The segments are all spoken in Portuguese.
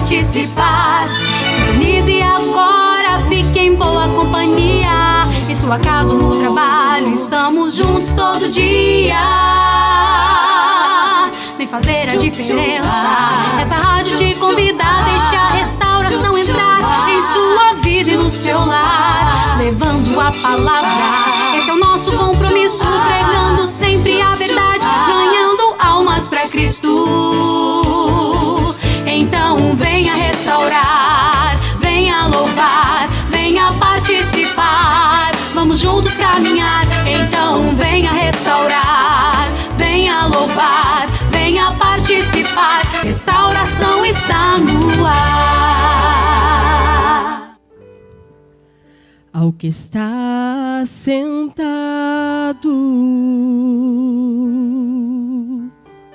participar. Sintonize agora, fique em boa companhia. Em sua casa ou no trabalho, estamos juntos todo dia. Vem fazer a diferença. Essa rádio te convida a deixar a restauração entrar em sua vida e no seu lar, levando a palavra. Esse é o nosso compromisso, pregando sempre a verdade, ganhando almas pra Cristo. Então venha restaurar, venha louvar, venha participar. Vamos juntos caminhar. Então venha restaurar, venha louvar, venha participar. Restauração está no ar. Ao que está sentado,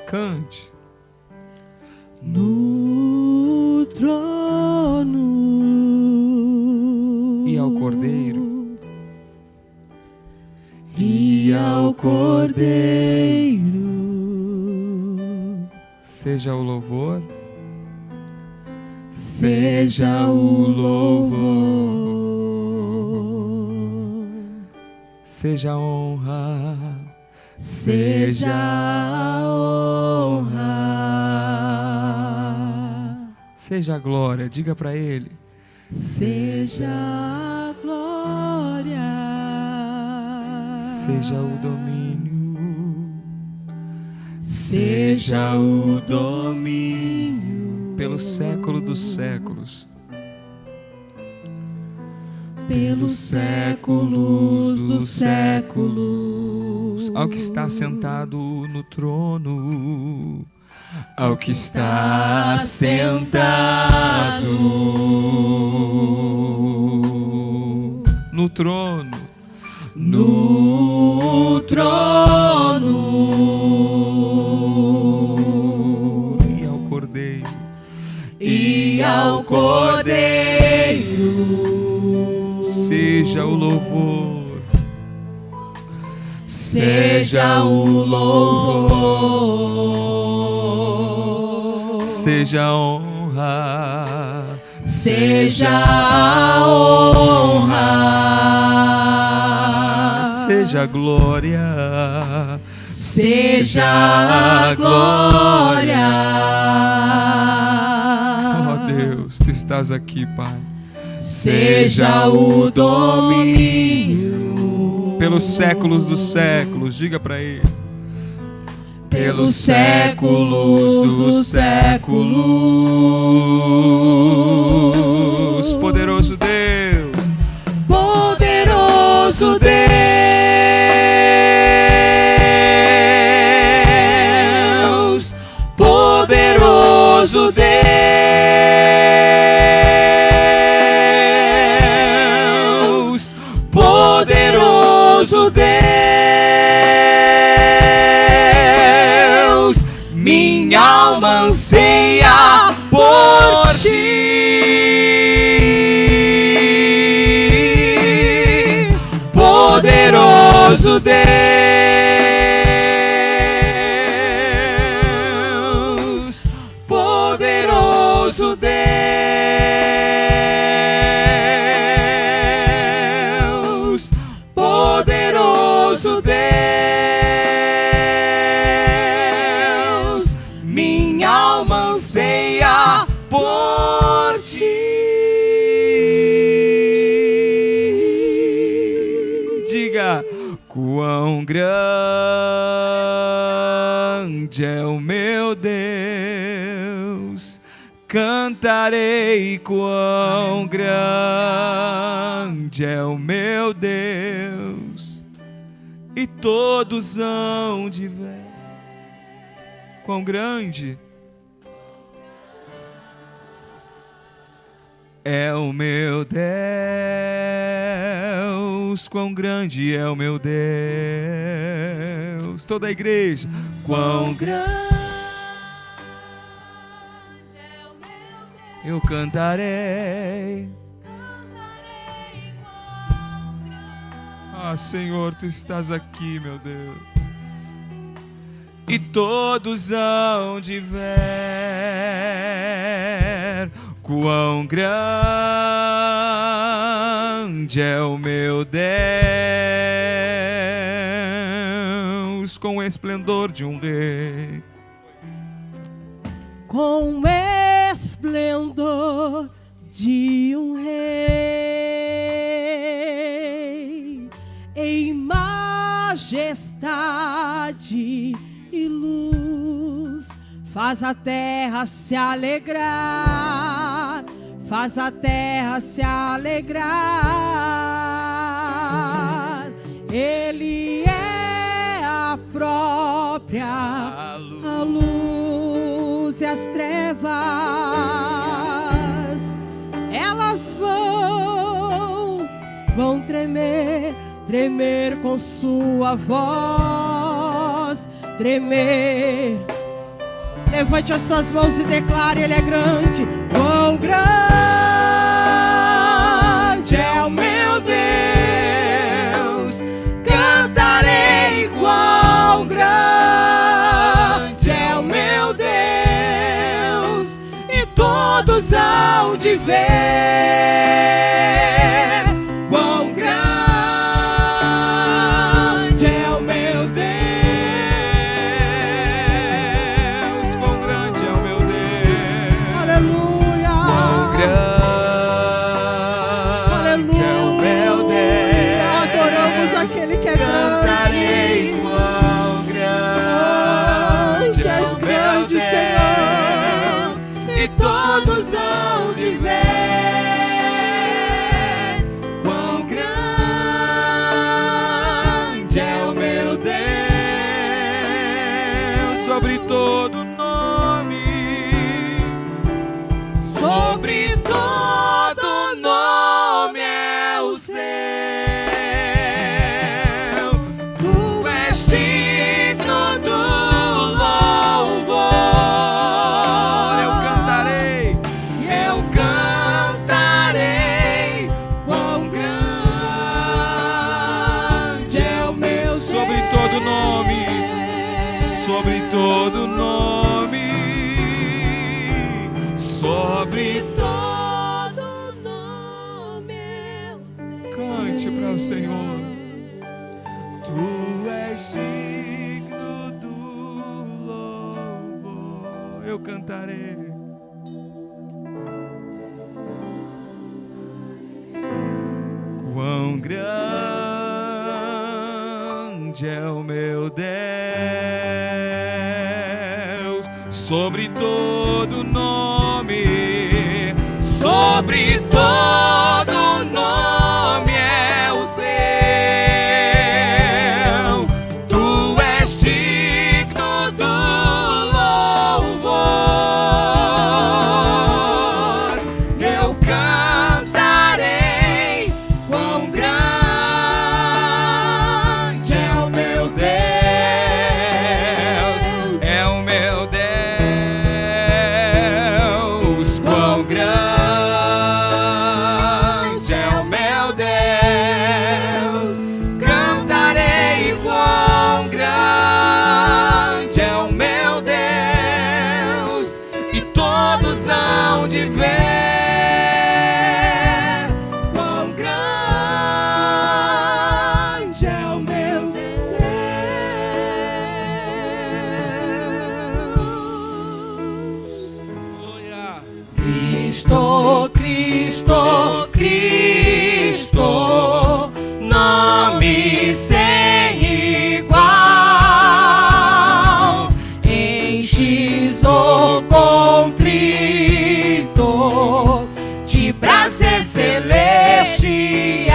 cante no trono, e ao Cordeiro, seja o louvor, seja o louvor, seja a honra, seja a honra, seja a glória. Diga para Ele, seja a glória, seja o domínio, seja o domínio pelo século dos séculos, pelos séculos dos séculos, ao que está sentado no trono, ao que está sentado no trono, no trono, e ao Cordeiro, e ao Cordeiro, seja o louvor, seja o louvor, seja a honra, seja a honra, seja a glória, seja a glória. Oh Deus, Tu estás aqui, Pai. Seja o domínio Pelos séculos dos séculos, diga para Ele. Pelos séculos dos séculos, Poderoso Deus, poderoso Deus, poderoso Deus, poderoso Deus, minha alma anseia por ti, poderoso Deus, poderoso Deus, poderoso Deus, minha alma anseia por ti. diga: quão grande é o meu Deus, cantarei quão grande é o meu Deus, e todos hão de ver quão grande é o meu Deus, quão grande é o meu Deus. Toda a igreja, quão grande é o meu Deus. Eu cantarei. Ah, Senhor, Tu estás aqui, meu Deus. E todos hão de ver Quão grande é o meu Deus, com o esplendor de um rei. Com esplendor de um rei, em majestade e luz, faz a terra se alegrar, faz a terra se alegrar. Ele é a própria A luz. a luz e as trevas, elas vão tremer, tremer com sua voz, tremer. Levante as suas mãos e declare: Ele é grande. Quão grande é o meu Deus, cantarei. Quão grande é o meu Deus, e todos hão de ver. Quão grande é o meu Deus, Quão grande é o meu Deus. aleluia. Quão grande é o meu Deus. Adoramos aquele que é Cantarei. grande. Quão grande Tu é és o grande, meu Senhor, Deus. E todos hão de ver. Quão grande é o meu Deus, sobre todo nome, sobre todo nome é o céu. Tu és digno do louvor. Eu cantarei, quão grande é o meu Deus. Sobre todo nome, sobre todo nome, sobre todo nome é o Senhor. Cante para o Senhor. Tu és digno do louvor. Eu cantarei. Quão grande é o meu Deus, sobre todo nome, sobre todo nome é o céu. Tu és digno do louvor. Eu cantarei. Quão grande é o meu Deus, é o meu Deus. Quão grande é o meu Deus, cantarei. Quão grande é o meu Deus, e todos hão de ver. Quão grande é o meu Deus. Cristo, Cristo, Cristo, nome sem igual, enches o contrito de prazer celestial.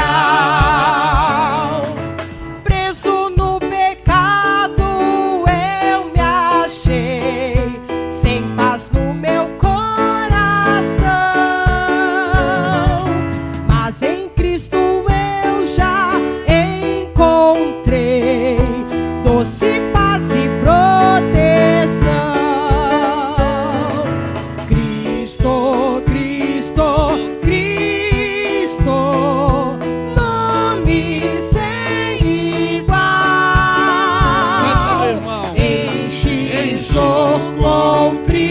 Preso no pecado eu me achei, sem paz no meu coração, mas em Cristo eu já encontrei doce paz e proteção. Cristo, Cristo, Cristo, nome sem igual, enches o contrito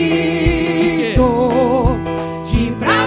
de prazer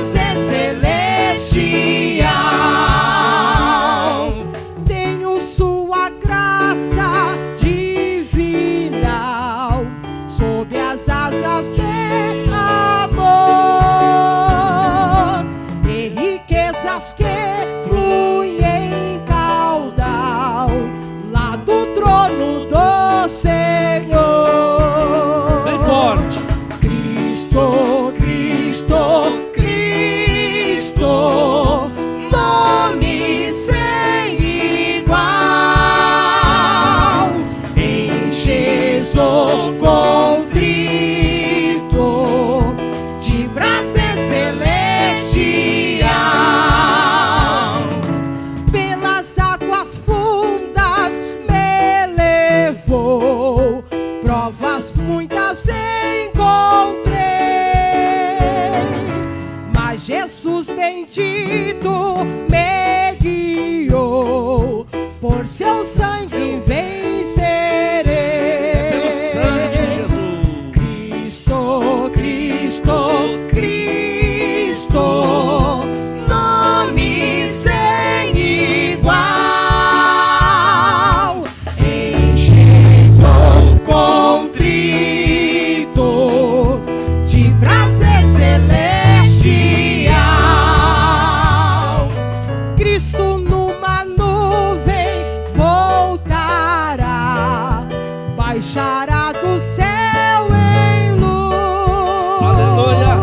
deixará do céu em luz. Aleluia.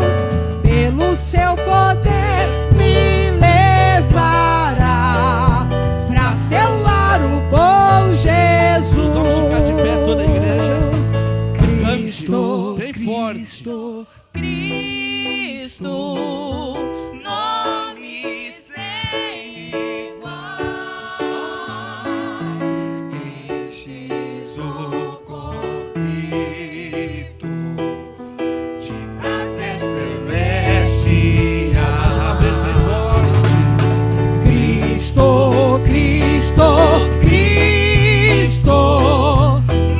Pelo seu poder me levará pra seu lar, o bom Jesus. Vamos ficar de pé, toda a igreja. Cristo, bem forte. Cristo, Cristo, nome sem igual, enches o contrito de prazer celestial. Mais uma vez bem forte. Cristo, Cristo, Cristo,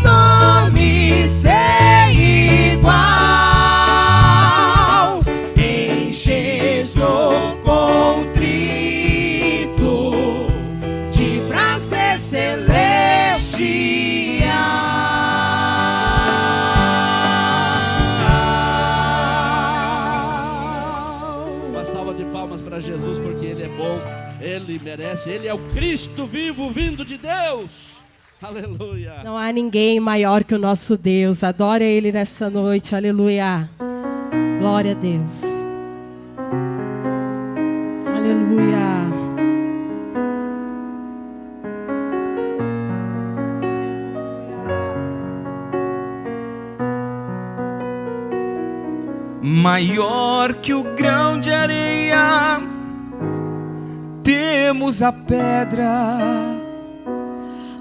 nome sem igual, enches o contrito de prazer celestial. Uma salva de palmas para Jesus, porque Ele é bom, Ele merece, Ele é o Cristo vivo vindo de Deus. Aleluia. Não há ninguém maior que o nosso Deus. Adora Ele nessa noite. Aleluia. Glória a Deus. Aleluia. Maior que o grão de areia, temos a pedra.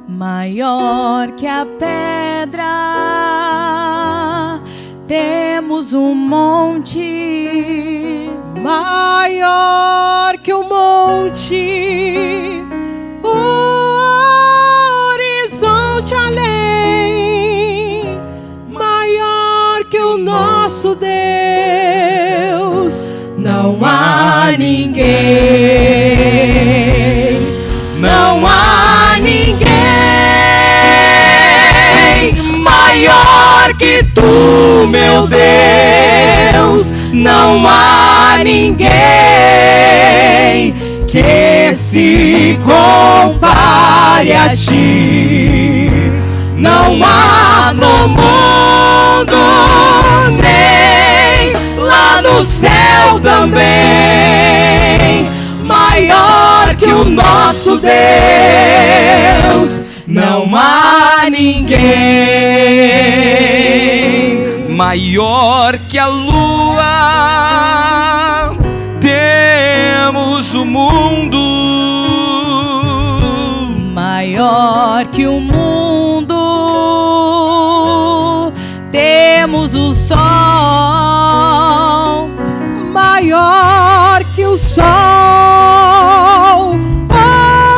Maior que a pedra, temos um monte. Maior que o monte, o horizonte além. Maior que o nosso Deus, não há ninguém. Não há ninguém maior que tu, meu Deus. Não há ninguém que se compare a ti. Não há no mundo, nem lá no céu também, maior que o nosso Deus. Não há ninguém Maior que a lua, temos o mundo. Maior que o mundo, temos o sol. maior que o sol,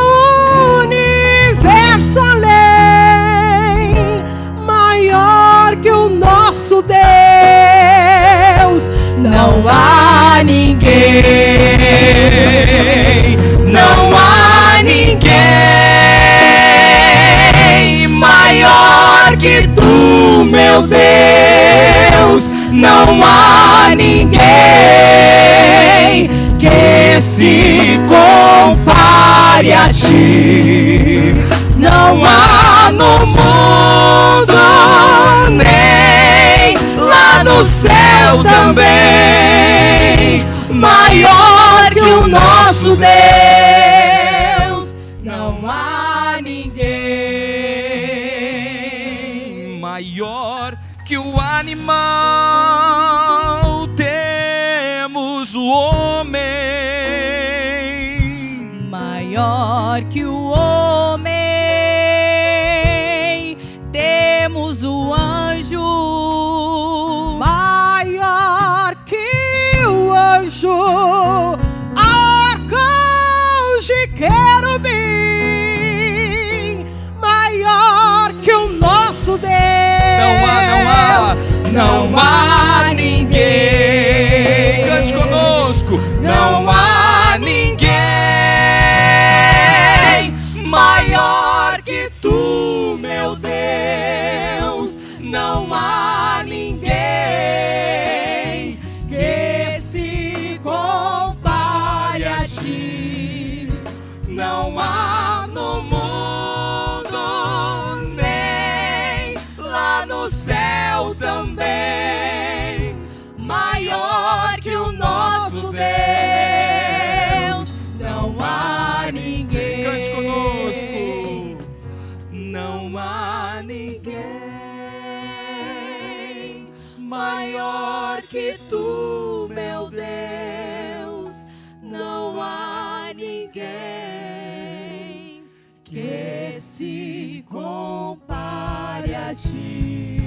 o universo além, maior que o nosso Deus. Não há ninguém, não há ninguém maior que tu, meu Deus. Não há ninguém que se compare a ti. Não há no mundo, nem lá no céu também, maior que o nosso Deus. Não há ninguém Maior que o animal, temos o homem. Maior que o homem, temos o anjo. maior que o anjo, arcanjo e querubim, maior que o nosso Deus. Não há ninguém. Cante conosco. Não há ninguém há ninguém maior que tu, meu Deus. Não há ninguém que se compare a ti.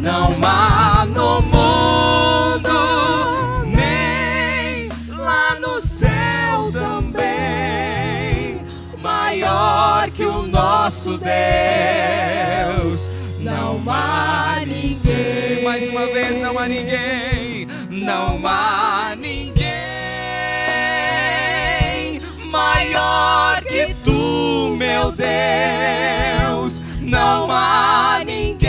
Não há no mundo, nem lá no céu também, maior que o nosso Deus. Não há ninguém. Mais uma vez, não há ninguém. Não há ninguém maior que tu, meu Deus. Não há ninguém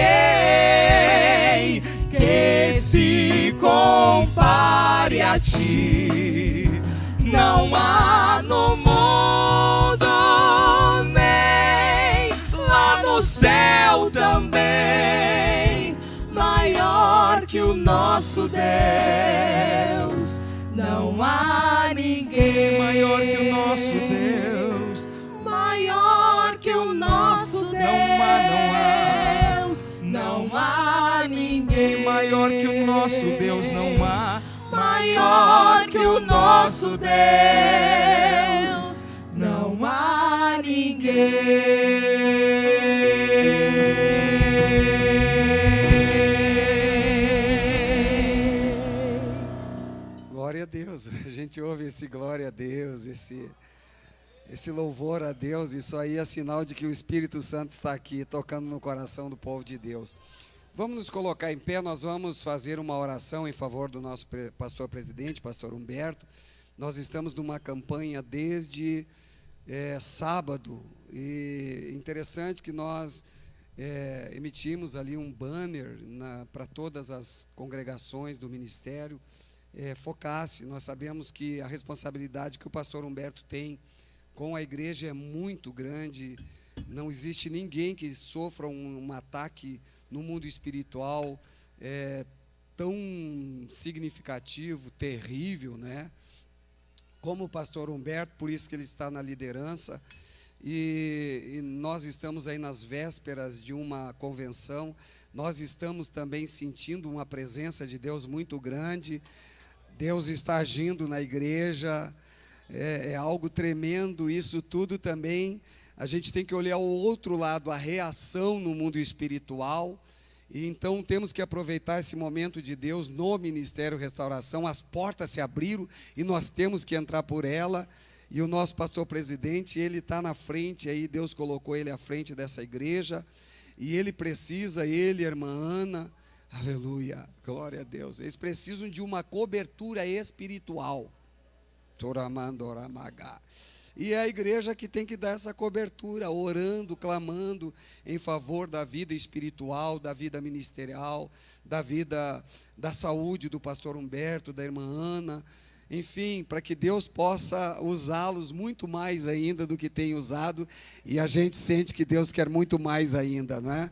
que se compare a ti. Não há no mundo, nem lá no céu também, maior que o nosso Deus. Não há ninguém Maior que o nosso Deus. maior que o nosso Deus. Não há ninguém Maior que o nosso Deus, não há. maior que o nosso Deus. Não há ninguém. Glória a Deus. A gente ouve esse glória a Deus, esse louvor a Deus. Isso aí é sinal de que o Espírito Santo está aqui, tocando no coração do povo de Deus. Vamos nos colocar em pé, nós vamos fazer uma oração em favor do nosso pastor presidente, pastor Humberto. Nós estamos numa campanha desde sábado, e interessante que nós emitimos ali um banner para todas as congregações do ministério, focasse. Nós sabemos que a responsabilidade que o pastor Humberto tem com a igreja é muito grande. Não existe ninguém que sofra um ataque no mundo espiritual tão significativo, terrível, né? Como o pastor Humberto, por isso que ele está na liderança. E nós estamos aí nas vésperas de uma convenção. Nós estamos também sentindo uma presença de Deus muito grande. Deus está agindo na igreja, é algo tremendo. Isso tudo também, a gente tem que olhar o outro lado, a reação no mundo espiritual. E então temos que aproveitar esse momento de Deus no Ministério Restauração. As portas se abriram e nós temos que entrar por ela. E o nosso pastor presidente, ele está na frente aí, Deus colocou ele à frente dessa igreja. E ele precisa, ele, a irmã Ana, aleluia, glória a Deus, eles precisam de uma cobertura espiritual. Toramandoramaga. E é a igreja que tem que dar essa cobertura, orando, clamando em favor da vida espiritual, da vida ministerial, da vida, da saúde do pastor Humberto, da irmã Ana, enfim, para que Deus possa usá-los muito mais ainda do que tem usado, e a gente sente que Deus quer muito mais ainda, não é?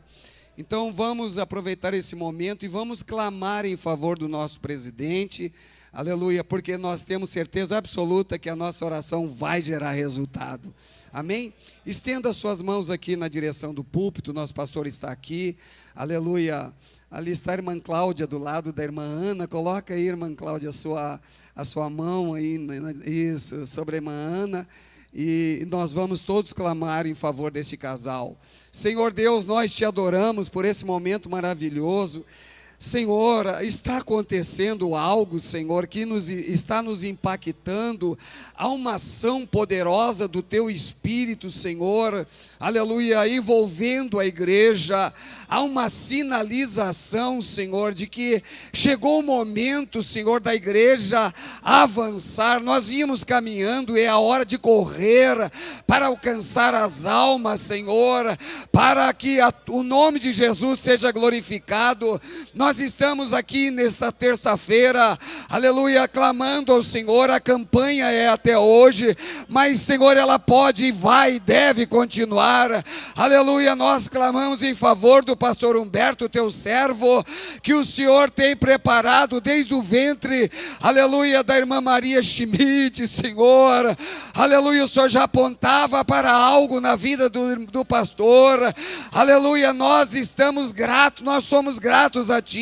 Então vamos aproveitar esse momento e vamos clamar em favor do nosso presidente, aleluia, porque nós temos certeza absoluta que a nossa oração vai gerar resultado, amém? Estenda suas mãos aqui na direção do púlpito, nosso pastor está aqui, aleluia. Ali está a irmã Cláudia do lado da irmã Ana. Coloca aí, irmã Cláudia, a sua mão aí, isso, sobre a irmã Ana. E nós vamos todos clamar em favor deste casal. Senhor Deus, nós te adoramos por esse momento maravilhoso. Senhor, está acontecendo algo, Senhor, que está nos impactando. Há uma ação poderosa do Teu Espírito, Senhor, aleluia, envolvendo a igreja. Há uma sinalização, Senhor, de que chegou o momento, Senhor, da igreja avançar. Nós vínhamos caminhando, é a hora de correr para alcançar as almas, Senhor, para que o nome de Jesus seja glorificado. Nós Nós estamos aqui nesta terça-feira, aleluia, clamando ao Senhor. A campanha é até hoje, mas, Senhor, ela pode, vai e deve continuar. Aleluia, nós clamamos em favor do pastor Humberto, teu servo, que o Senhor tem preparado desde o ventre, aleluia, da irmã Maria Schmidt, Senhor. Aleluia, o Senhor já apontava para algo na vida do pastor. Aleluia, nós estamos gratos, nós somos gratos a Ti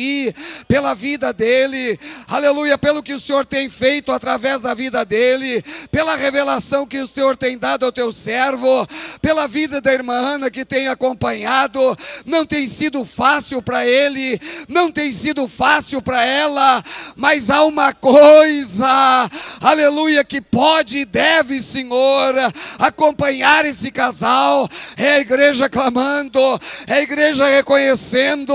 pela vida dele. Aleluia, pelo que o Senhor tem feito através da vida dele, pela revelação que o Senhor tem dado ao teu servo, pela vida da irmã Ana que tem acompanhado. Não tem sido fácil para ele, não tem sido fácil para ela, mas há uma coisa, aleluia, que pode e deve, Senhor, acompanhar esse casal. É a igreja clamando, é a igreja reconhecendo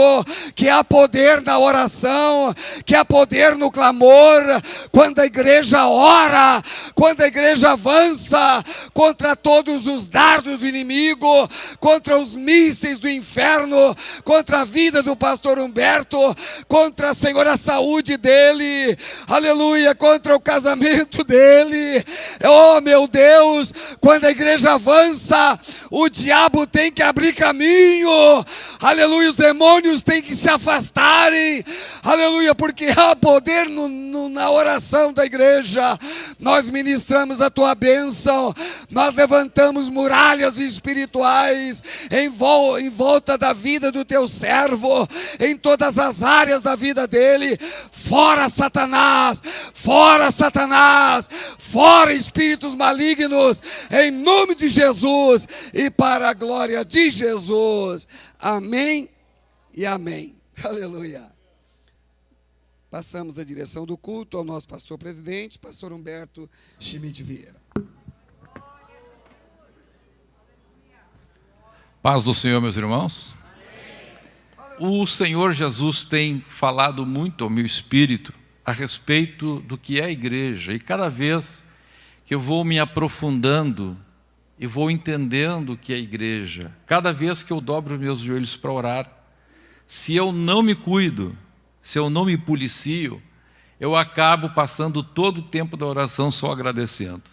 que há poder na oração, que há poder no clamor. Quando a igreja ora, quando a igreja avança contra todos os dardos do inimigo, contra os mísseis do inferno, contra a vida do pastor Humberto, contra, Senhor, a saúde dele, aleluia, contra o casamento dele. Oh, meu Deus, quando a igreja avança, o diabo tem que abrir caminho, aleluia, os demônios têm que se afastarem, aleluia, porque há poder na oração da igreja. Nós ministramos a tua bênção, nós levantamos muralhas espirituais em volta da vida do teu servo, em todas as áreas da vida dele. Fora Satanás, fora Satanás, fora espíritos malignos, em nome de Jesus e para a glória de Jesus. Amém e amém. Aleluia. Passamos a direção do culto ao nosso pastor presidente, pastor Humberto Schmidt Vieira. Paz do Senhor, meus irmãos. O Senhor Jesus tem falado muito ao meu espírito a respeito do que é a igreja, e cada vez que eu vou me aprofundando e vou entendendo o que é a igreja, cada vez que eu dobro meus joelhos para orar, se eu não me cuido, se eu não me policio, eu acabo passando todo o tempo da oração só agradecendo.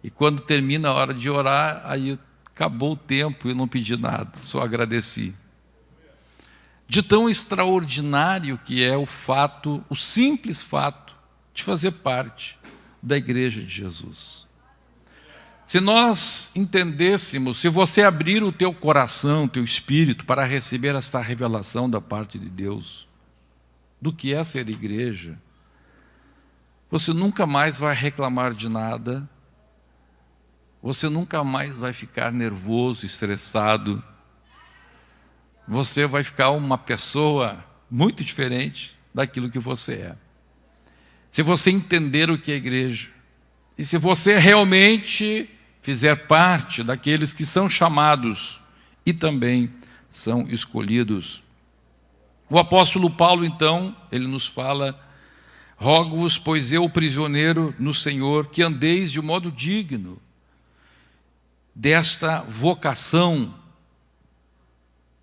E quando termina a hora de orar, aí acabou o tempo e eu não pedi nada, só agradeci. De tão extraordinário que é o fato, o simples fato de fazer parte da igreja de Jesus. Se nós entendêssemos, se você abrir o teu coração, o teu espírito para receber esta revelação da parte de Deus, do que é ser igreja, você nunca mais vai reclamar de nada, você nunca mais vai ficar nervoso, estressado, você vai ficar uma pessoa muito diferente daquilo que você é. Se você entender o que é igreja, e se você realmente fizer parte daqueles que são chamados e também são escolhidos. O apóstolo Paulo, então, ele nos fala: rogo-vos, pois eu, prisioneiro no Senhor, que andeis de modo digno desta vocação,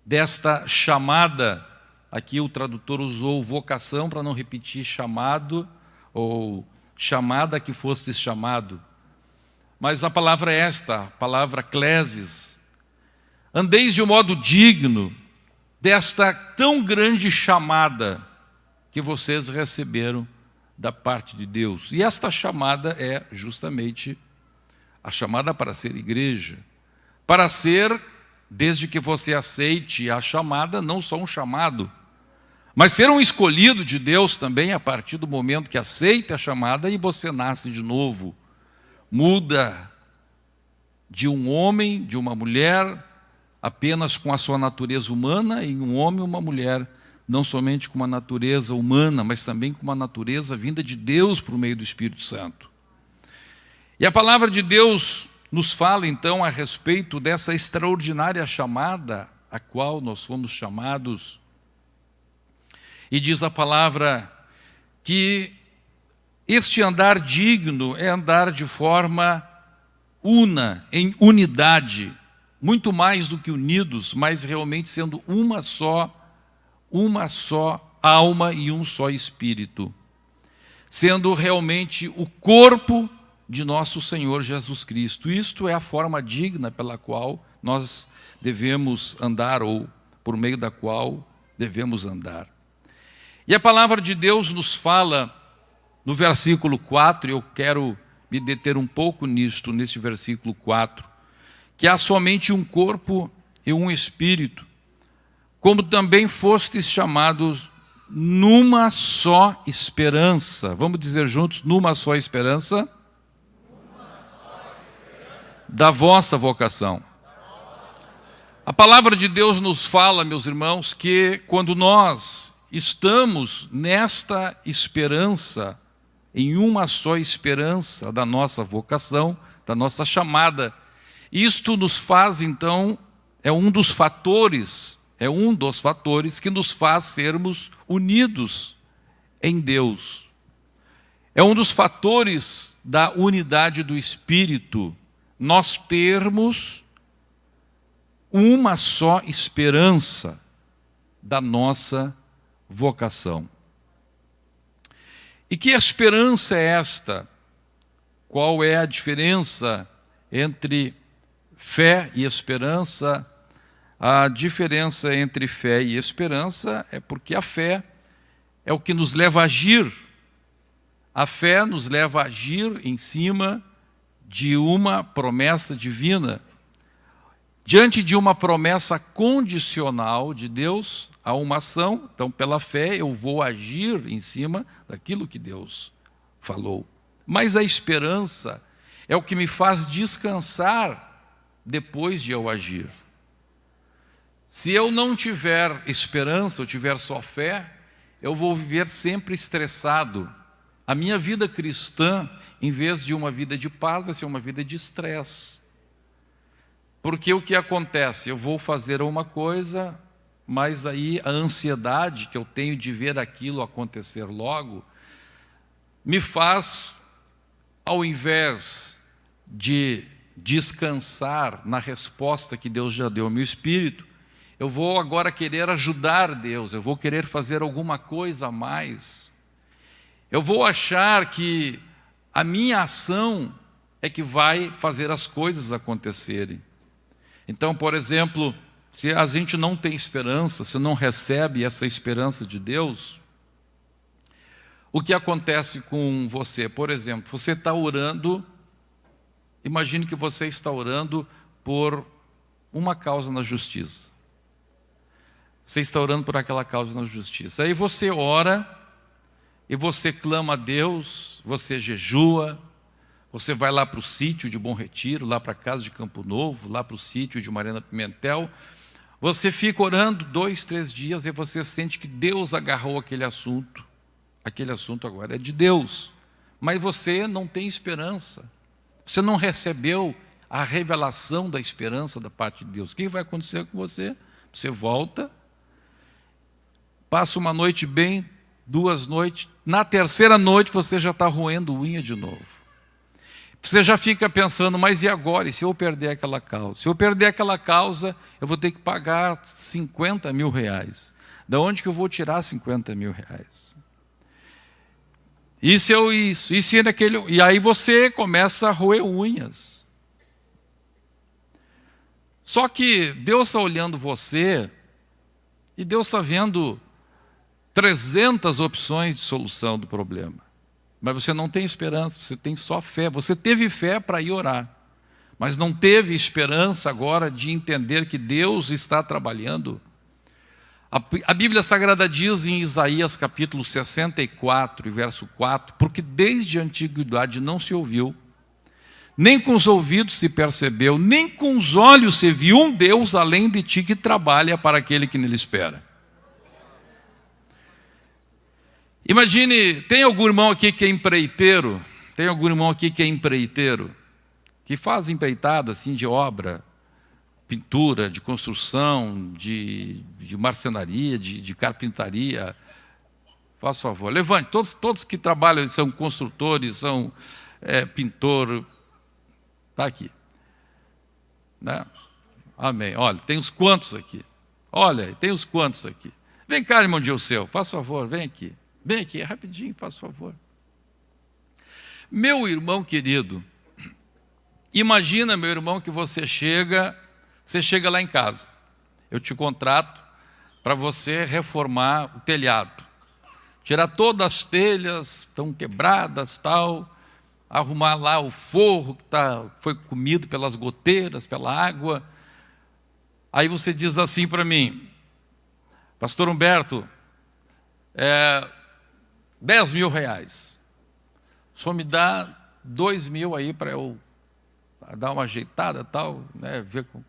desta chamada. Aqui o tradutor usou vocação para não repetir chamado, ou chamada que fostes chamado. Mas a palavra é esta, a palavra klesis. Andeis de modo digno desta tão grande chamada que vocês receberam da parte de Deus. E esta chamada é justamente a chamada para ser igreja. Para ser, desde que você aceite a chamada, não só um chamado, mas ser um escolhido de Deus também a partir do momento que aceita a chamada e você nasce de novo. Muda de um homem, de uma mulher, apenas com a sua natureza humana, em um homem e uma mulher, não somente com uma natureza humana, mas também com uma natureza vinda de Deus por meio do Espírito Santo. E a palavra de Deus nos fala então a respeito dessa extraordinária chamada a qual nós fomos chamados. E diz a palavra que este andar digno é andar de forma una, em unidade, muito mais do que unidos, mas realmente sendo uma só uma só alma e um só espírito, sendo realmente o corpo de nosso Senhor Jesus Cristo. Isto é a forma digna pela qual nós devemos andar, ou por meio da qual devemos andar. E a palavra de Deus nos fala no versículo 4, eu quero me deter um pouco nisto, nesse versículo 4, que há somente um corpo e um espírito, como também fostes chamados numa só esperança. Vamos dizer juntos, numa só esperança da vossa vocação. A palavra de Deus nos fala, meus irmãos, que quando nós estamos nesta esperança, em uma só esperança da nossa vocação, da nossa chamada, isto nos faz, então, é um dos fatores que nos faz sermos unidos em Deus. É um dos fatores da unidade do Espírito, nós termos uma só esperança da nossa vocação. E que esperança é esta? Qual é a diferença entre fé e esperança? A diferença entre fé e esperança é porque a fé é o que nos leva a agir. A fé nos leva a agir em cima de uma promessa divina. Diante de uma promessa condicional de Deus a uma ação, então pela fé eu vou agir em cima daquilo que Deus falou. Mas a esperança é o que me faz descansar depois de eu agir. Se eu não tiver esperança, eu tiver só fé, eu vou viver sempre estressado. A minha vida cristã, em vez de uma vida de paz, vai ser uma vida de estresse. Porque o que acontece? Eu vou fazer uma coisa, mas aí a ansiedade que eu tenho de ver aquilo acontecer logo, me faz, ao invés de descansar na resposta que Deus já deu ao meu espírito, eu vou agora querer ajudar Deus, eu vou querer fazer alguma coisa a mais. Eu vou achar que a minha ação é que vai fazer as coisas acontecerem. Então, por exemplo, se a gente não tem esperança, se não recebe essa esperança de Deus, o que acontece com você? Por exemplo, você está orando, imagine que você está orando por uma causa na justiça. Você está orando por aquela causa na justiça. Aí você ora e você clama a Deus, você jejua, você vai lá para o sítio de Bom Retiro, lá para a casa de Campo Novo, lá para o sítio de Mariana Pimentel. Você fica orando 2, 3 dias e você sente que Deus agarrou aquele assunto. Aquele assunto agora é de Deus. Mas você não tem esperança. Você não recebeu a revelação da esperança da parte de Deus. O que vai acontecer com você? Você volta, passa uma noite bem, 2 noites. Na terceira noite você já está roendo unha de novo. Você já fica pensando, mas e agora? E se eu perder aquela causa? Se eu perder aquela causa, eu vou ter que pagar 50 mil reais. Da onde que eu vou tirar 50 mil reais? Isso é isso. E aí você começa a roer unhas. Só que Deus está olhando você e Deus está vendo 300 opções de solução do problema. Mas você não tem esperança, você tem só fé. Você teve fé para ir orar, mas não teve esperança agora de entender que Deus está trabalhando. A Bíblia Sagrada diz em Isaías capítulo 64, verso 4, porque desde a antiguidade não se ouviu, nem com os ouvidos se percebeu, nem com os olhos se viu um Deus além de ti que trabalha para aquele que nele espera. Imagine, tem algum irmão aqui que é empreiteiro? Tem algum irmão aqui que é empreiteiro? Que faz empreitada assim de obra, pintura, de construção, de marcenaria, de carpintaria? Faz favor, levante. Todos que trabalham, são construtores, são pintor. Está aqui. Né? Amém. Olha, tem uns quantos aqui. Olha, tem uns quantos aqui. Vem cá, irmão Dilceu, faz favor, vem aqui. Vem aqui, rapidinho, faz favor. Meu irmão querido, imagina, meu irmão, que você chega lá em casa. Eu te contrato para você reformar o telhado. Tirar todas as telhas, estão quebradas, tal, arrumar lá o forro que foi comido pelas goteiras, pela água. Aí você diz assim para mim: pastor Humberto, 10 mil reais. Só me dá 2 mil aí para eu dar uma ajeitada, tal, né, ver com o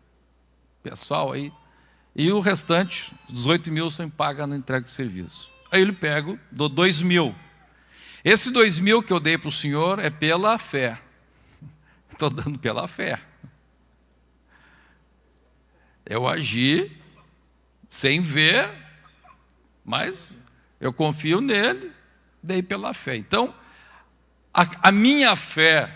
pessoal aí. E o restante, 18 mil, você me paga na entrega de serviço. Aí eu lhe pego, dou 2 mil. Esse 2 mil que eu dei para o senhor é pela fé. Estou dando pela fé. Eu agi sem ver, mas eu confio nele, dei pela fé. Então, a minha fé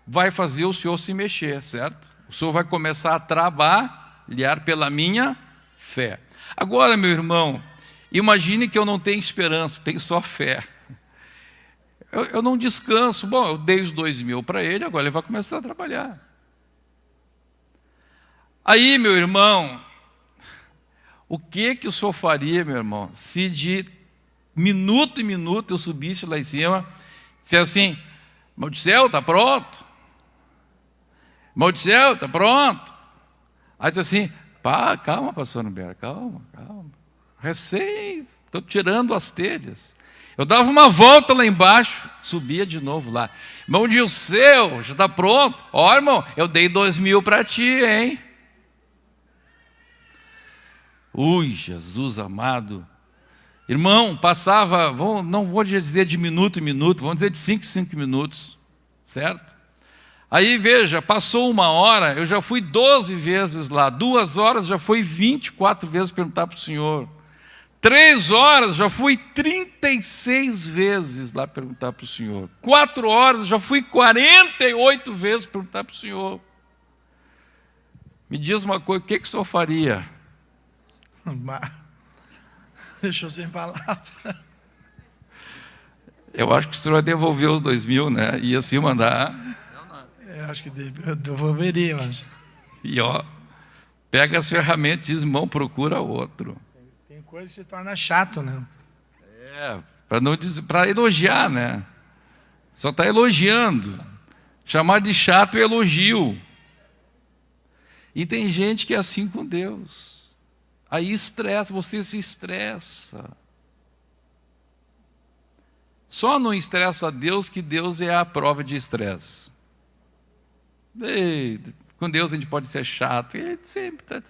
vai fazer o senhor se mexer, certo? O senhor vai começar a trabalhar pela minha fé. Agora, meu irmão, imagine que eu não tenho esperança, tenho só fé. Eu não descanso. Bom, eu dei os 2 mil para ele, agora ele vai começar a trabalhar. Aí, meu irmão, o que o senhor faria, meu irmão, se de minuto em minuto eu subisse lá em cima, disse assim: irmão do céu, está pronto? Irmão do céu, está pronto? Aí disse assim: pá, calma, pastor Humberto, calma. Estou tirando as telhas. Eu dava uma volta lá embaixo, subia de novo lá. Irmão Dilceu, já está pronto? Ó, irmão, eu dei 2 mil para ti, hein? Ui, Jesus amado. Irmão, passava, não vou dizer de minuto em minuto, vamos dizer de 5 em 5 minutos, certo? Aí veja, passou 1 hora, eu já fui 12 vezes lá, 2 horas já fui 24 vezes perguntar para o senhor, 3 horas já fui 36 vezes lá perguntar para o senhor, 4 horas já fui 48 vezes perguntar para o senhor. Me diz uma coisa, o que o senhor faria? Deixou sem palavra. Eu acho que o senhor vai devolver os 2 mil, né? E assim mandar. Eu acho que devolveria, mas... E ó, pega as ferramentas e diz: irmão, procura outro. Tem coisa que se torna chato, né? Para elogiar, né? Só está elogiando. Chamar de chato é elogio. E tem gente que é assim com Deus. Aí estressa, você se estressa. Só não estressa Deus que Deus é a prova de estresse. Com Deus a gente pode ser chato. Ele sempre está...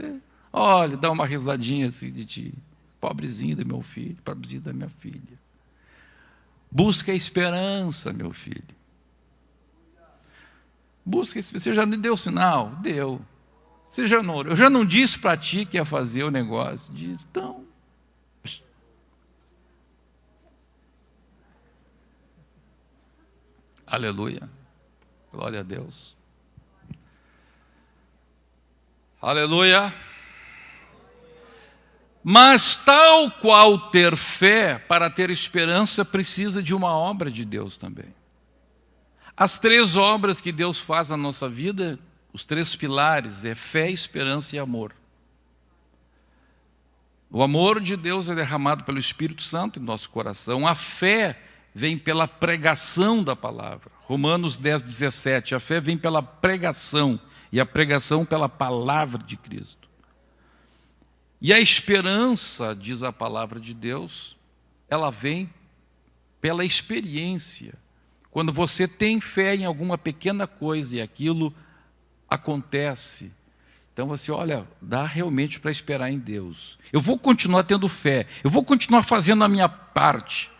Olha, dá uma risadinha assim de ti. Pobrezinho do meu filho, pobrezinho da minha filha. Busca a esperança, meu filho. Busca a esperança. Você já me deu sinal? Deu. Eu já não disse para ti que ia fazer o negócio. Diz, então. Aleluia. Glória a Deus. Aleluia. Mas tal qual ter fé para ter esperança precisa de uma obra de Deus também. As 3 obras que Deus faz na nossa vida, os 3 pilares, é fé, esperança e amor. O amor de Deus é derramado pelo Espírito Santo em nosso coração. A fé vem pela pregação da palavra. Romanos 10:17. A fé vem pela pregação, e a pregação pela palavra de Cristo. E a esperança, diz a palavra de Deus, ela vem pela experiência. Quando você tem fé em alguma pequena coisa e aquilo acontece, então você, olha, dá realmente para esperar em Deus. Eu vou continuar tendo fé, eu vou continuar fazendo a minha parte.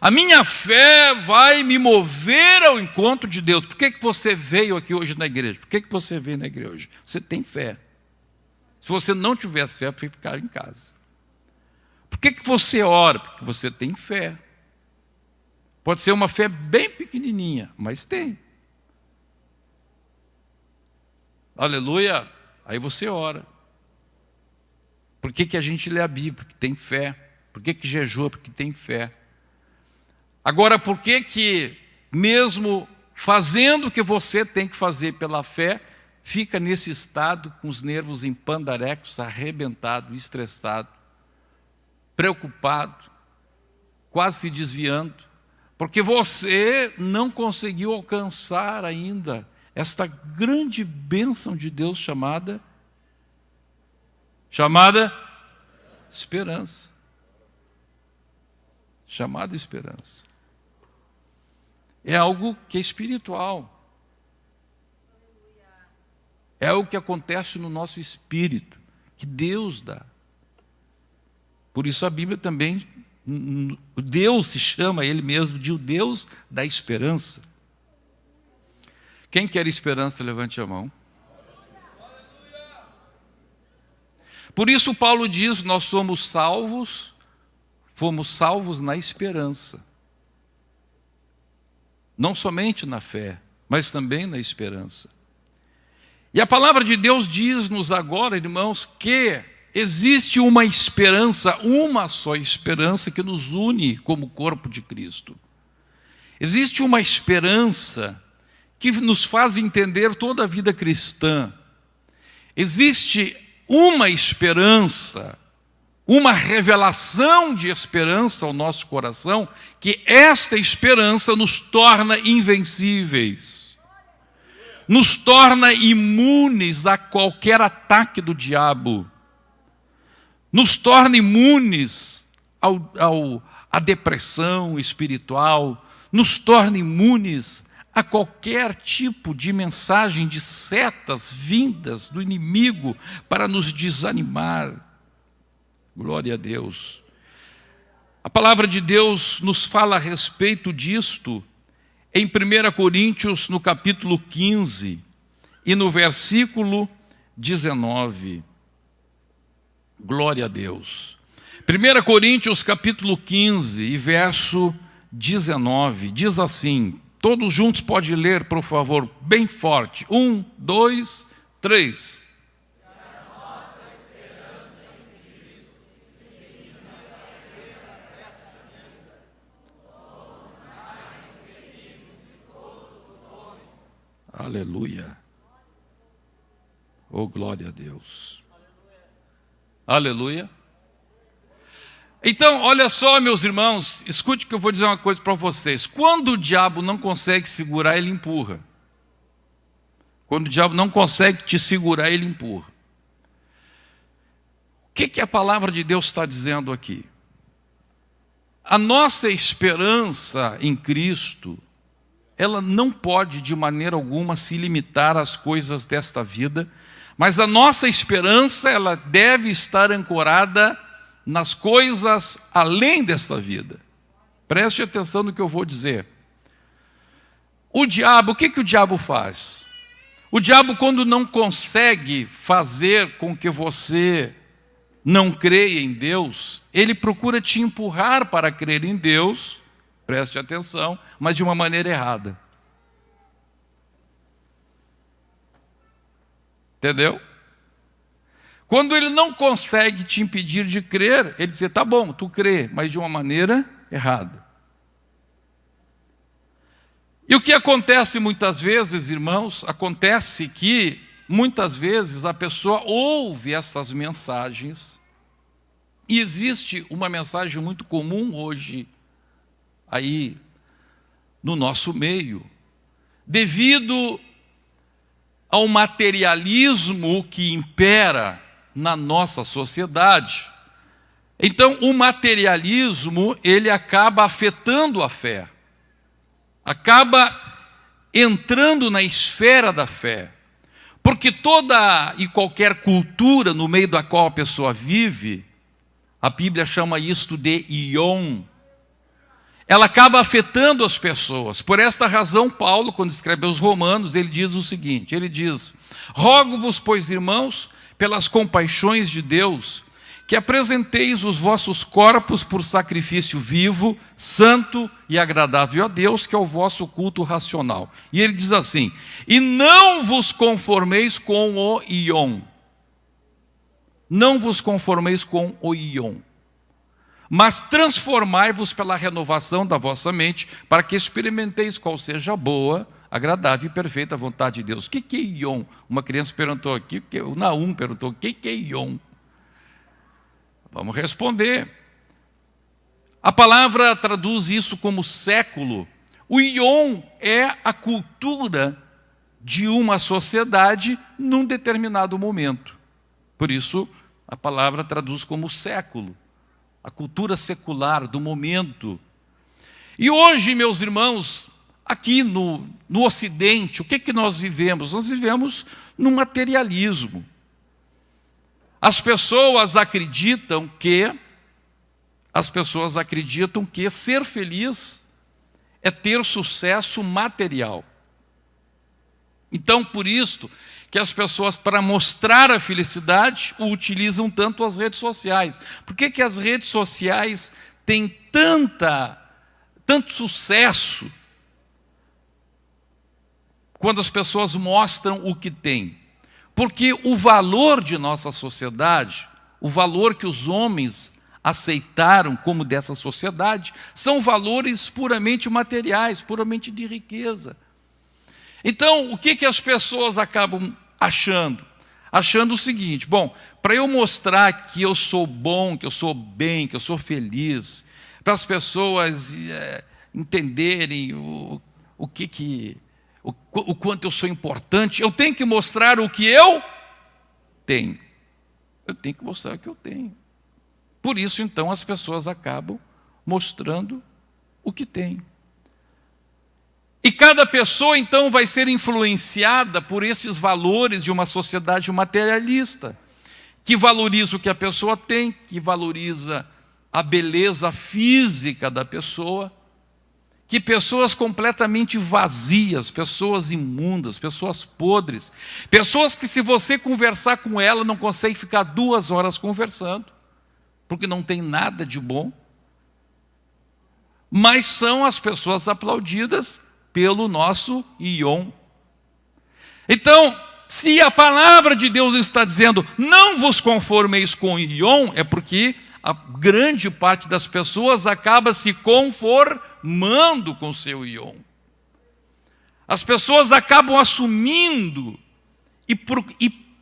A minha fé vai me mover ao encontro de Deus. Por que você veio aqui hoje na igreja? Por que você veio na igreja hoje? Você tem fé. Se você não tivesse fé, você ficar em casa. Por que você ora? Porque você tem fé. Pode ser uma fé bem pequenininha, mas tem. Aleluia. Aí você ora. Por que a gente lê a Bíblia? Porque tem fé. Por que jejua? Porque tem fé. Agora, por que mesmo fazendo o que você tem que fazer pela fé, fica nesse estado com os nervos em pandarecos, arrebentado, estressado, preocupado, quase se desviando, porque você não conseguiu alcançar ainda esta grande bênção de Deus chamada esperança. Chamada esperança. É algo que é espiritual. É algo que acontece no nosso espírito, que Deus dá. Por isso a Bíblia também, Deus se chama Ele mesmo de o Deus da esperança. Quem quer esperança, levante a mão. Por isso Paulo diz, nós fomos salvos na esperança. Não somente na fé, mas também na esperança. E a palavra de Deus diz-nos agora, irmãos, que existe uma esperança, uma só esperança que nos une como corpo de Cristo. Existe uma esperança que nos faz entender toda a vida cristã. Existe uma esperança, uma revelação de esperança ao nosso coração, que esta esperança nos torna invencíveis. Nos torna imunes a qualquer ataque do diabo, nos torna imunes à depressão espiritual, nos torna imunes a qualquer tipo de mensagem de setas vindas do inimigo para nos desanimar. Glória a Deus. A palavra de Deus nos fala a respeito disto, em 1 Coríntios, no capítulo 15, e no versículo 19. Glória a Deus. 1 Coríntios, capítulo 15, e verso 19, diz assim, todos juntos podem ler, por favor, bem forte. 1, 2, 3. Aleluia. Oh, glória a Deus. Aleluia. Então, olha só, meus irmãos, escute que eu vou dizer uma coisa para vocês. Quando o diabo não consegue segurar, ele empurra. Quando o diabo não consegue te segurar, ele empurra. O que a palavra de Deus está dizendo aqui? A nossa esperança em Cristo, ela não pode de maneira alguma se limitar às coisas desta vida, mas a nossa esperança, ela deve estar ancorada nas coisas além desta vida. Preste atenção no que eu vou dizer. O diabo, o que o diabo faz? O diabo, quando não consegue fazer com que você não creia em Deus, ele procura te empurrar para crer em Deus, preste atenção, mas de uma maneira errada. Entendeu? Quando ele não consegue te impedir de crer, ele diz, tá bom, tu crê, mas de uma maneira errada. E o que acontece muitas vezes, irmãos, acontece que muitas vezes a pessoa ouve essas mensagens, e existe uma mensagem muito comum hoje, aí no nosso meio, devido ao materialismo que impera na nossa sociedade. Então, o materialismo, ele acaba afetando a fé, acaba entrando na esfera da fé, porque toda e qualquer cultura no meio da qual a pessoa vive, a Bíblia chama isto de ion, ela acaba afetando as pessoas. Por esta razão, Paulo, quando escreve aos Romanos, ele diz o seguinte, ele diz, rogo-vos, pois, irmãos, pelas compaixões de Deus, que apresenteis os vossos corpos por sacrifício vivo, santo e agradável a Deus, que é o vosso culto racional. E ele diz assim, e não vos conformeis com o ion. Não vos conformeis com o ion. Mas transformai-vos pela renovação da vossa mente, para que experimenteis qual seja a boa, agradável e perfeita vontade de Deus. O que é Ion? Uma criança perguntou aqui, o Naum perguntou, o que é Ion? Vamos responder. A palavra traduz isso como século. O Ion é a cultura de uma sociedade num determinado momento. Por isso, a palavra traduz como século. A cultura secular do momento. E hoje, meus irmãos, aqui no Ocidente, o que nós vivemos? Nós vivemos no materialismo. As pessoas acreditam que ser feliz é ter sucesso material. Então, por isso que as pessoas, para mostrar a felicidade, utilizam tanto as redes sociais. Por que as redes sociais têm tanto sucesso quando as pessoas mostram o que têm? Porque o valor de nossa sociedade, o valor que os homens aceitaram como dessa sociedade, são valores puramente materiais, puramente de riqueza. Então, o que as pessoas acabam achando? Achando o seguinte: bom, para eu mostrar que eu sou bom, que eu sou bem, que eu sou feliz, para as pessoas entenderem o quanto eu sou importante, eu tenho que mostrar o que eu tenho. Eu tenho que mostrar o que eu tenho. Por isso, então, as pessoas acabam mostrando o que têm. E cada pessoa, então, vai ser influenciada por esses valores de uma sociedade materialista, que valoriza o que a pessoa tem, que valoriza a beleza física da pessoa, que pessoas completamente vazias, pessoas imundas, pessoas podres, pessoas que, se você conversar com ela, não consegue ficar 2 horas conversando, porque não tem nada de bom, mas são as pessoas aplaudidas pelo nosso Ion. Então, se a palavra de Deus está dizendo, não vos conformeis com o Ion, é porque a grande parte das pessoas acaba se conformando com o seu Ion. As pessoas acabam assumindo e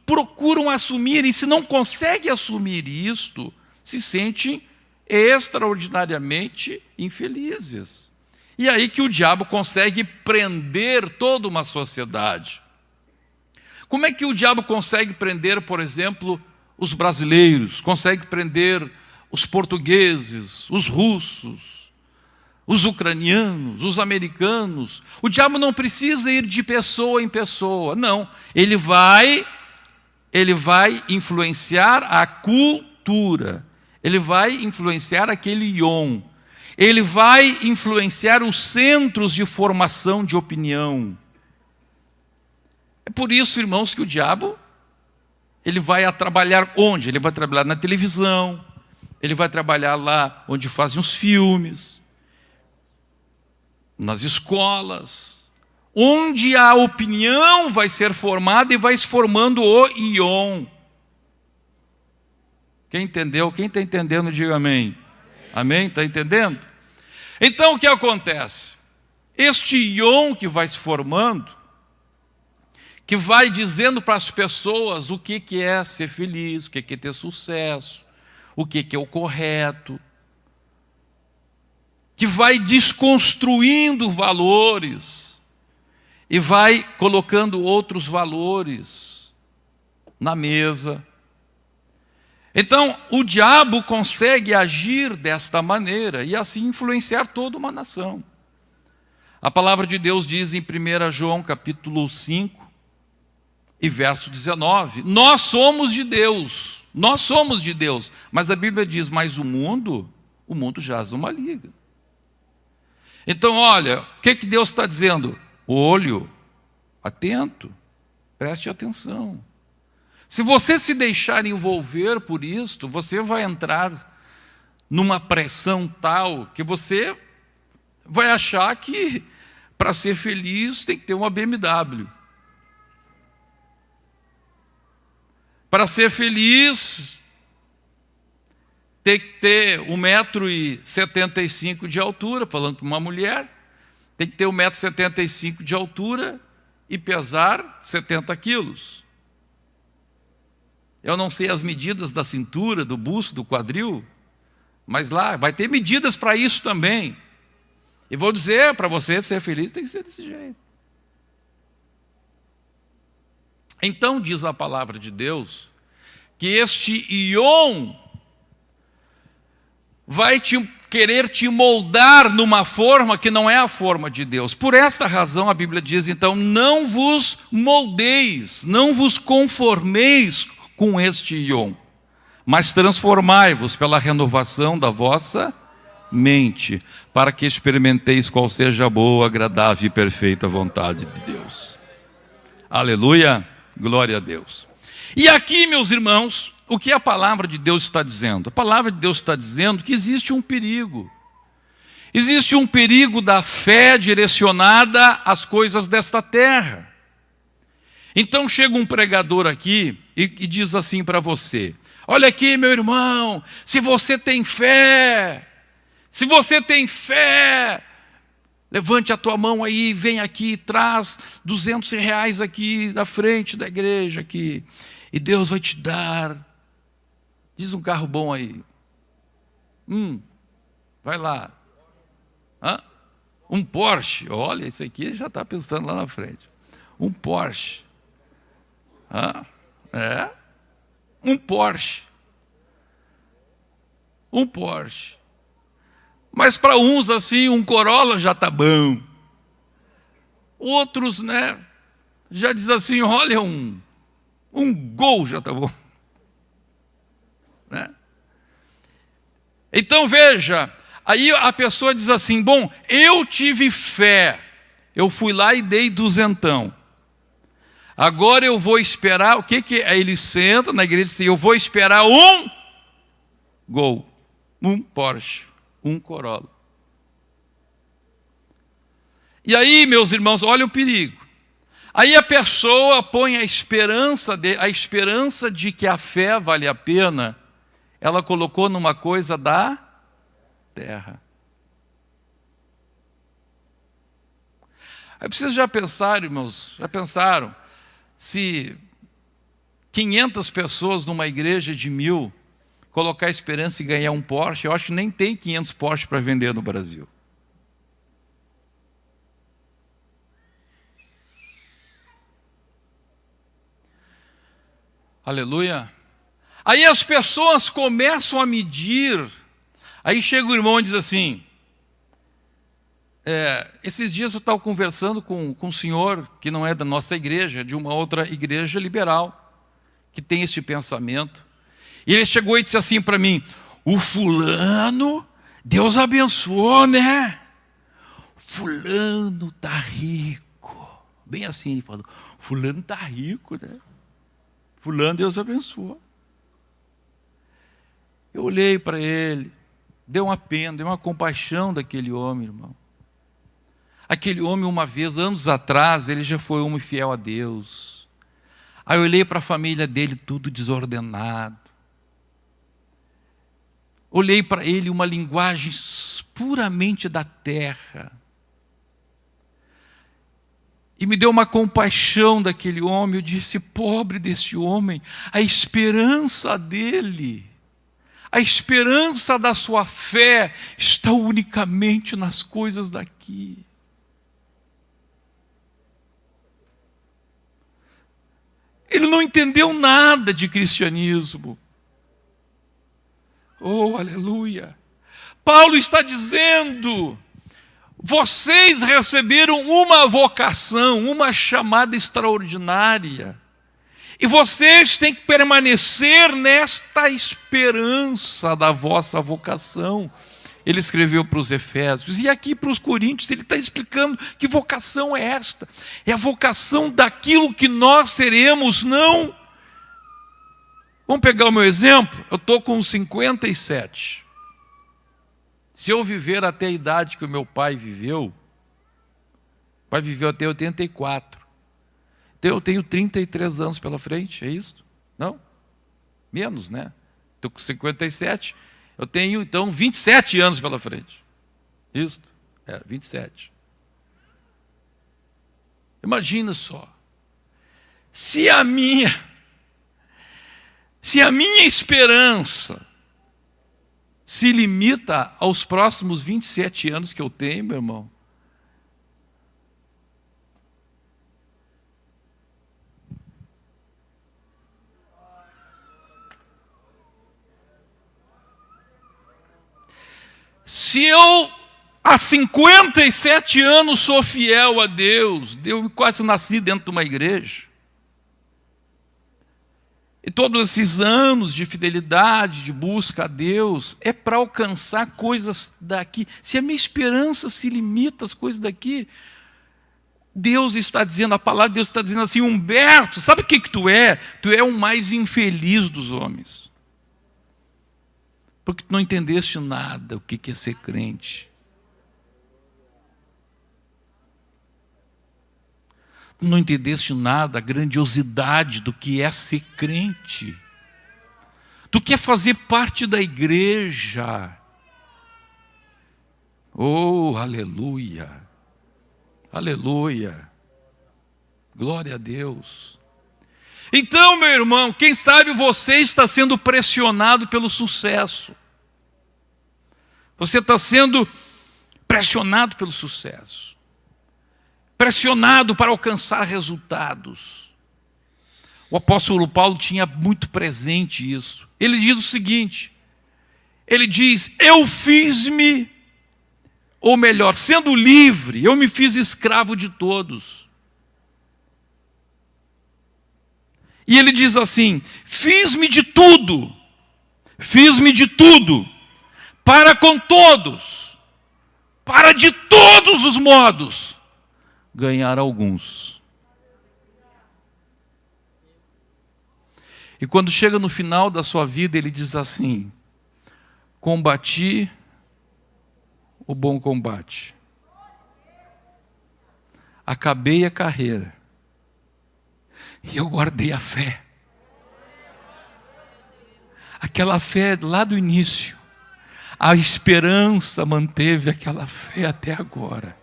procuram assumir, e se não conseguem assumir isto, se sentem extraordinariamente infelizes. E aí que o diabo consegue prender toda uma sociedade. Como é que o diabo consegue prender, por exemplo, os brasileiros, consegue prender os portugueses, os russos, os ucranianos, os americanos? O diabo não precisa ir de pessoa em pessoa, não. Ele vai influenciar a cultura, ele vai influenciar aquele Ion. Ele vai influenciar os centros de formação de opinião. É por isso, irmãos, que o diabo, ele vai trabalhar onde? Ele vai trabalhar na televisão, ele vai trabalhar lá onde fazem os filmes, nas escolas, onde a opinião vai ser formada e vai se formando o Ion. Quem entendeu? Quem está entendendo, diga amém. Amém? Está entendendo? Então, o que acontece? Este Ion que vai se formando, que vai dizendo para as pessoas o que é ser feliz, o que é ter sucesso, o que é o correto, que vai desconstruindo valores e vai colocando outros valores na mesa. Então, o diabo consegue agir desta maneira e assim influenciar toda uma nação. A palavra de Deus diz em 1 João capítulo 5 e verso 19, nós somos de Deus, mas a Bíblia diz, mas o mundo jaz no maligno. Então, olha, o que Deus está dizendo? Olho, atento, preste atenção. Se você se deixar envolver por isto, você vai entrar numa pressão tal que você vai achar que para ser feliz tem que ter uma BMW. Para ser feliz tem que ter 1,75 m de altura, falando para uma mulher, tem que ter 1,75 m de altura e pesar 70 quilos. Eu não sei as medidas da cintura, do busto, do quadril, mas lá vai ter medidas para isso também. E vou dizer, para você ser feliz, tem que ser desse jeito. Então diz a palavra de Deus que este Ion vai querer te moldar numa forma que não é a forma de Deus. Por esta razão a Bíblia diz, então, não vos moldeis, não vos conformeis com este Ion, mas transformai-vos pela renovação da vossa mente, para que experimenteis qual seja a boa, agradável e perfeita vontade de Deus. Aleluia, glória a Deus. E aqui, meus irmãos, o que a palavra de Deus está dizendo? A palavra de Deus está dizendo que existe um perigo. Existe um perigo da fé direcionada às coisas desta terra. Então chega um pregador aqui e diz assim para você: olha aqui, meu irmão, se você tem fé, levante a tua mão aí, vem aqui, traz R$200 aqui na frente da igreja aqui, e Deus vai te dar. Diz um carro bom aí. Vai lá. Um Porsche. Olha, esse aqui já está pensando lá na frente. Um Porsche. Um Porsche. Um Porsche. Mas para uns assim, um Corolla já está bom. Outros, né, já diz assim, olha, um Gol já está bom. Né? Então veja, aí a pessoa diz assim, bom, eu tive fé, eu fui lá e dei duzentão. Agora eu vou esperar, o que que é? Ele senta na igreja e diz assim, eu vou esperar um Gol, um Porsche, um Corolla. E aí, meus irmãos, olha o perigo. Aí a pessoa põe a esperança de que a fé vale a pena, ela colocou numa coisa da terra. Aí vocês já pensaram, irmãos, se 500 pessoas numa igreja de 1000 colocar esperança e ganhar um Porsche? Eu acho que nem tem 500 Porsche para vender no Brasil. Aleluia. Aí as pessoas começam a medir. Aí chega o irmão e diz assim, esses dias eu estava conversando com um senhor que não é da nossa igreja, de uma outra igreja liberal, que tem esse pensamento. E ele chegou e disse assim para mim, o fulano, Deus abençoou, né? Fulano está rico. Bem assim ele falou, fulano está rico, né? Fulano, Deus abençoou. Eu olhei para ele, deu uma pena, deu uma compaixão daquele homem, irmão. Aquele homem, uma vez, anos atrás, ele já foi homem fiel a Deus. Aí eu olhei para a família dele, tudo desordenado. Olhei para ele uma linguagem puramente da terra. E me deu uma compaixão daquele homem. Eu disse, pobre desse homem, a esperança dele, a esperança da sua fé está unicamente nas coisas daqui. Ele não entendeu nada de cristianismo. Oh, aleluia! Paulo está dizendo, vocês receberam uma vocação, uma chamada extraordinária, e vocês têm que permanecer nesta esperança da vossa vocação. Ele escreveu para os Efésios, e aqui para os Coríntios, ele está explicando que vocação é esta. É a vocação daquilo que nós seremos, não. Vamos pegar o meu exemplo, eu estou com 57. Se eu viver até a idade que o meu pai viveu, vai viver até 84. Então eu tenho 33 anos pela frente, é isso? Não? Menos, né? Estou com 57, Eu tenho, então, 27 anos pela frente. Isso? 27. Imagina só. Se a minha esperança se limita aos próximos 27 anos que eu tenho, meu irmão, se eu há 57 anos sou fiel a Deus, eu quase nasci dentro de uma igreja, e todos esses anos de fidelidade, de busca a Deus, é para alcançar coisas daqui. Se a minha esperança se limita às coisas daqui, Deus está dizendo, a palavra de Deus está dizendo assim: Humberto, sabe o que tu é? Tu é o mais infeliz dos homens. Porque tu não entendeste nada o que é ser crente. Não entendeste nada a grandiosidade do que é ser crente, do que é fazer parte da igreja. Oh, aleluia, aleluia, glória a Deus. Então, meu irmão, quem sabe você está sendo pressionado pelo sucesso, você está sendo pressionado pelo sucesso, pressionado para alcançar resultados. O apóstolo Paulo tinha muito presente isso. Ele diz o seguinte, ele diz: eu fiz-me, ou melhor, sendo livre, eu me fiz escravo de todos. E ele diz assim: fiz-me de tudo, para com todos, para de todos os modos ganhar alguns. E quando chega no final da sua vida, ele diz assim: combati o bom combate, acabei a carreira, e eu guardei a fé. Aquela fé lá do início, a esperança manteve aquela fé até agora.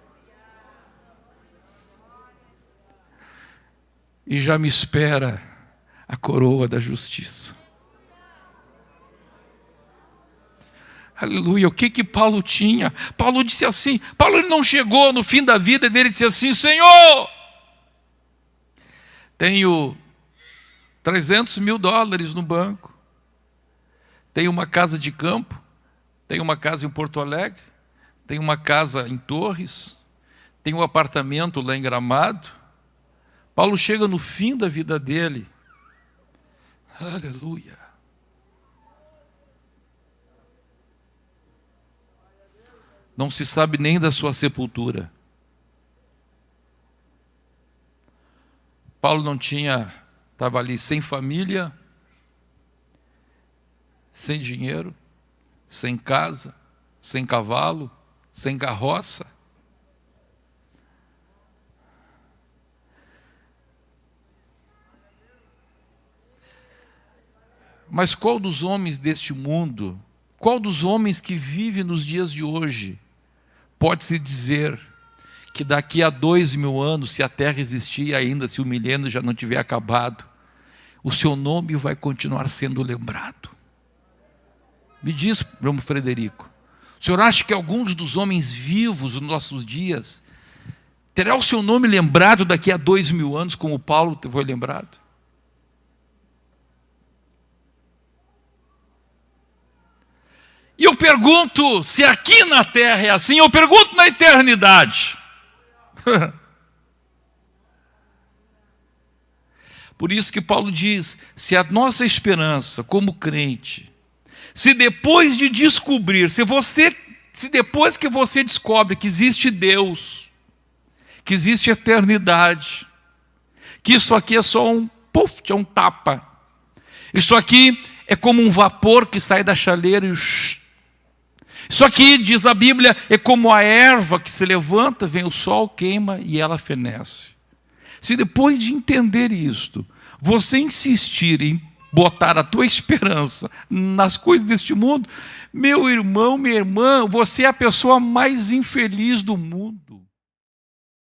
E já me espera a coroa da justiça. Aleluia. O que Paulo tinha? Paulo disse assim, Paulo ele não chegou no fim da vida dele e disse assim: Senhor, tenho $300 mil no banco, tenho uma casa de campo, tenho uma casa em Porto Alegre, tenho uma casa em Torres, tenho um apartamento lá em Gramado. Paulo chega no fim da vida dele, aleluia, não se sabe nem da sua sepultura. Paulo estava ali sem família, sem dinheiro, sem casa, sem cavalo, sem carroça. Mas qual dos homens deste mundo, qual dos homens que vive nos dias de hoje, pode-se dizer que daqui a 2000 anos, se a Terra existir ainda, se o milênio já não tiver acabado, o seu nome vai continuar sendo lembrado? Me diz, irmão Frederico, o senhor acha que alguns dos homens vivos nos nossos dias terá o seu nome lembrado daqui a 2000 anos, como Paulo foi lembrado? E eu pergunto, se aqui na terra é assim, eu pergunto na eternidade. Por isso que Paulo diz, se a nossa esperança como crente, se depois de descobrir, se depois que você descobre que existe Deus, que existe eternidade, que isso aqui é só um puff, é um tapa, isso aqui é como um vapor que sai da chaleira e isso aqui, diz a Bíblia, é como a erva que se levanta, vem o sol, queima e ela fenece. Se depois de entender isto, você insistir em botar a tua esperança nas coisas deste mundo, meu irmão, minha irmã, você é a pessoa mais infeliz do mundo.